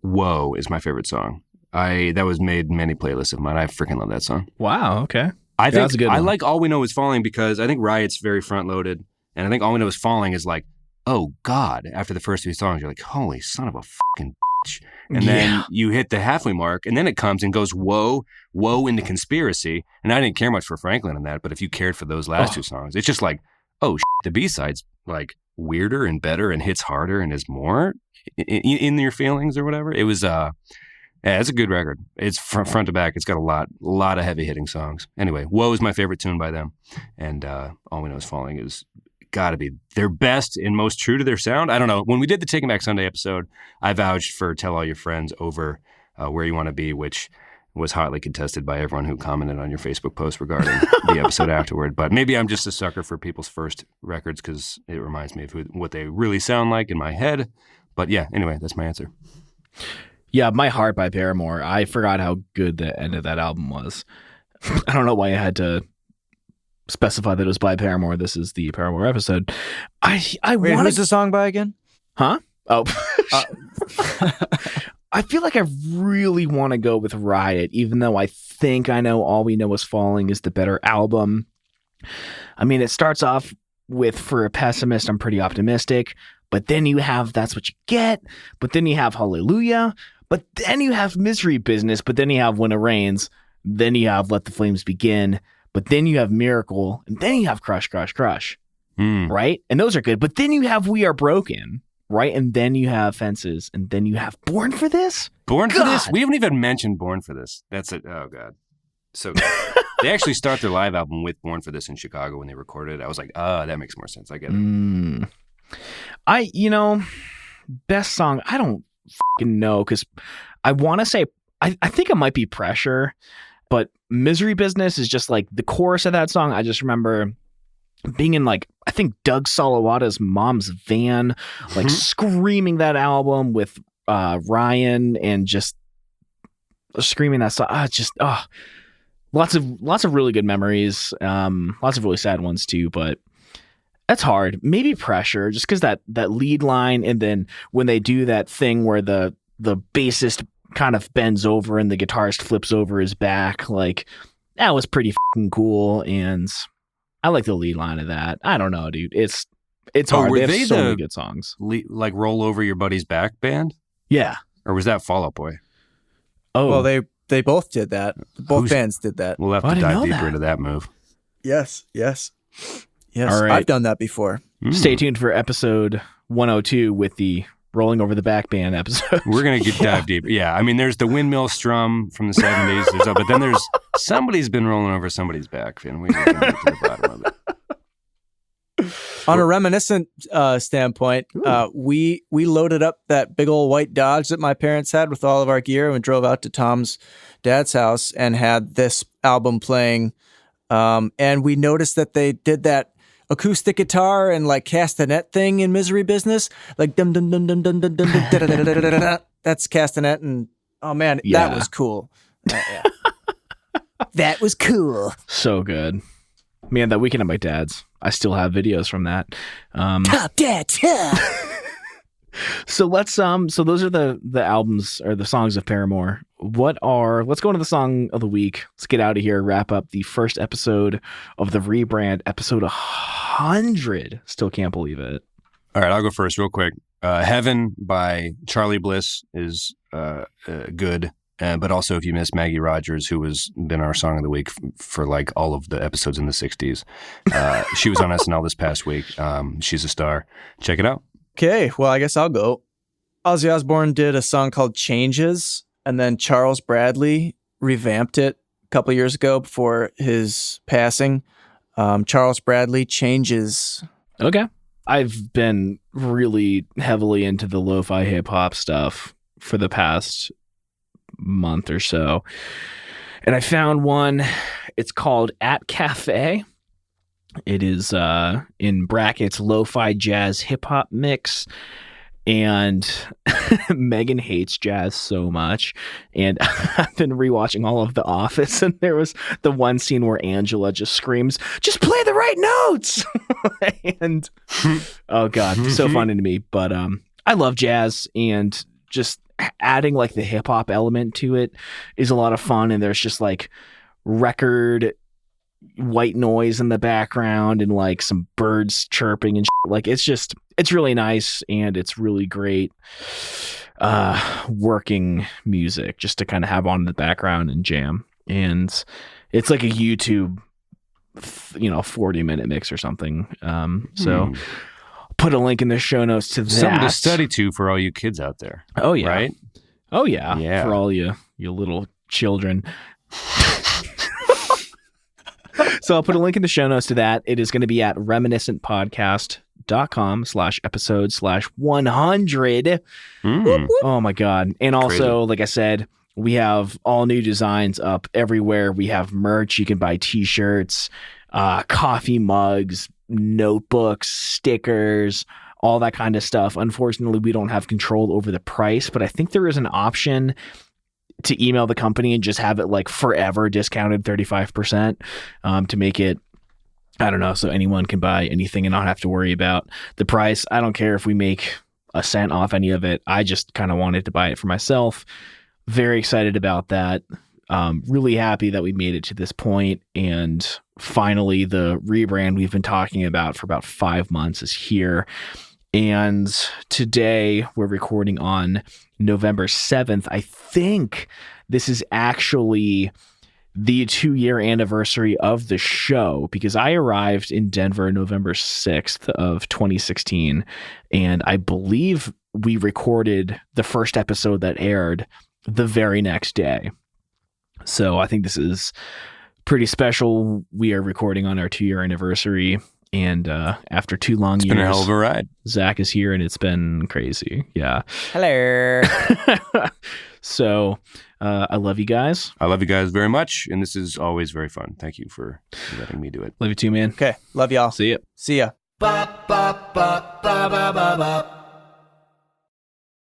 Whoa is my favorite song. That was made in many playlists of mine. I freaking love that song.
Wow, okay.
I think I like All We Know Is Falling because I think Riot's very front-loaded, and I think All We Know Is Falling is like, oh God, after the first few songs, you're like, holy son of a fucking bitch. And then you hit the halfway mark, and then it comes and goes, whoa into Conspiracy. And I didn't care much for Franklin in that, but if you cared for those last two songs, it's just like, oh, the B-side's like weirder and better and hits harder and is more in your feelings or whatever. It was, yeah, it's a good record. It's front to back. It's got a lot of heavy hitting songs. Anyway, Whoa is my favorite tune by them. And All We Know Is Falling is got to be their best and most true to their sound. I don't know. When we did the Taking Back Sunday episode, I vouched for Tell All Your Friends over Where You Want to Be, which was hotly contested by everyone who commented on your Facebook post regarding the episode afterward. But maybe I'm just a sucker for people's first records because it reminds me of what they really sound like in my head. But yeah, anyway, that's my answer.
Yeah, My Heart by Paramore. I forgot how good the end of that album was. I don't know why I had to specify that it was by Paramore. This is the Paramore episode. Wait,
who's the song by again?
Huh? Oh. I feel like I really want to go with Riot, even though I think I know All We Know Is Falling is the better album. I mean, it starts off with, for a pessimist, I'm pretty optimistic, but then you have That's What You Get, but then you have Hallelujah, but then you have Misery Business, but then you have When It Rains, then you have Let the Flames Begin, but then you have Miracle, and then you have Crush, Crush, Crush, right? And those are good, but then you have We Are Broken, right? And then you have Fences, and then you have Born for This?
Born for This? We haven't even mentioned Born for This. That's it. Oh, God. So good. They actually start their live album with Born for This in Chicago when they recorded it. I was like, that makes more sense. I get it.
Best song, I don't fucking know, because I want to say, I think it might be Pressure, but Misery Business is just like the chorus of that song. I just remember being in like, I think Doug Salawada's mom's van, like screaming that album with Ryan and just screaming that song. Lots of really good memories. Lots of really sad ones too, but that's hard. Maybe Pressure, just because that lead line, and then when they do that thing where the bassist kind of bends over and the guitarist flips over his back. Like, that was pretty fucking cool. And I like the lead line of that. I don't know, dude. It's hard.
Were
They have
they
so
the
many good songs.
like roll over your buddy's back band?
Yeah.
Or was that Fall Out Boy?
Oh,
Well, they both did that. Both bands did that.
We'll have
I
to
didn't
dive
know
deeper
that.
into that move.
Yes.
All right.
I've done that before.
Stay tuned for episode 102 with the Rolling Over the Back Band episode.
We're going to dive deep. Yeah. I mean, there's the windmill strum from the 70s. But then there's somebody's been rolling over somebody's back. And we're going to get to the bottom of it.
On a Reminiscent standpoint, we loaded up that big old white Dodge that my parents had with all of our gear and drove out to Tom's dad's house and had this album playing. And we noticed that they did that acoustic guitar and like castanet thing in Misery Business, like dum dum dum dum dum dum dum dum da da da da da da. That's castanet, and oh man, that was cool. Yeah. That was cool.
So good. Man, that weekend at my dad's, I still have videos from that.
Top Dad.
So let's so those are the albums or the songs of Paramore. Let's go into the song of the week. Let's get out of here, wrap up the first episode of the rebrand, episode 100. Still can't believe it.
All right, I'll go first real quick. Heaven by Charlie Bliss is good. But also, if you miss Maggie Rogers, who has been our song of the week for like all of the episodes in the 60s, she was on SNL this past week. She's a star. Check it out.
Okay, well, I guess I'll go. Ozzy Osbourne did a song called Changes, and then Charles Bradley revamped it a couple years ago before his passing. Charles Bradley, Changes.
Okay. I've been really heavily into the lo-fi hip-hop stuff for the past month or so, and I found one. It's called At Cafe. It is in brackets lo-fi jazz hip-hop mix, and Megan hates jazz so much, and I've been rewatching all of The Office, and there was the one scene where Angela just screams, "Just play the right notes!" And oh god, so funny to me. But I love jazz, and just adding like the hip hop element to it is a lot of fun. And there's just like record white noise in the background and like some birds chirping and shit. Like it's really nice, and it's really great working music just to kind of have on in the background and jam. And it's like a YouTube 40-minute mix or something. So put a link in the show notes to that.
Something to study to for all you kids out there.
Oh yeah.
Right?
Oh yeah.
Yeah.
For all you little children. So I'll put a link in the show notes to that. It is going to be at reminiscentpodcast.com/episode/100. Oh my God. And also, like I said, we have all new designs up everywhere. We have merch. You can buy t-shirts, coffee mugs, notebooks, stickers, all that kind of stuff. Unfortunately, we don't have control over the price, but I think there is an option to email the company and just have it like forever discounted 35% to make it, I don't know, so anyone can buy anything and not have to worry about the price. I don't care if we make a cent off any of it. I just kind of wanted to buy it for myself. Very excited about that. Really happy that we made it to this point. And finally, the rebrand we've been talking about for about 5 months is here. And today we're recording on November 7th. I think this is actually the 2-year anniversary of the show, because I arrived in Denver November 6th of 2016. And I believe we recorded the first episode that aired the very next day. So I think this is pretty special. We are recording on our 2-year anniversary. And after 2 long years,
it's been a hell of a ride.
Zach is here, and it's been crazy. Yeah.
Hello.
So I love you guys.
I love you guys very much. And this is always very fun. Thank you for letting me do it.
Love you too, man.
Okay. Love y'all.
See ya.
See ya.
Ba ba ba ba ba ba ba.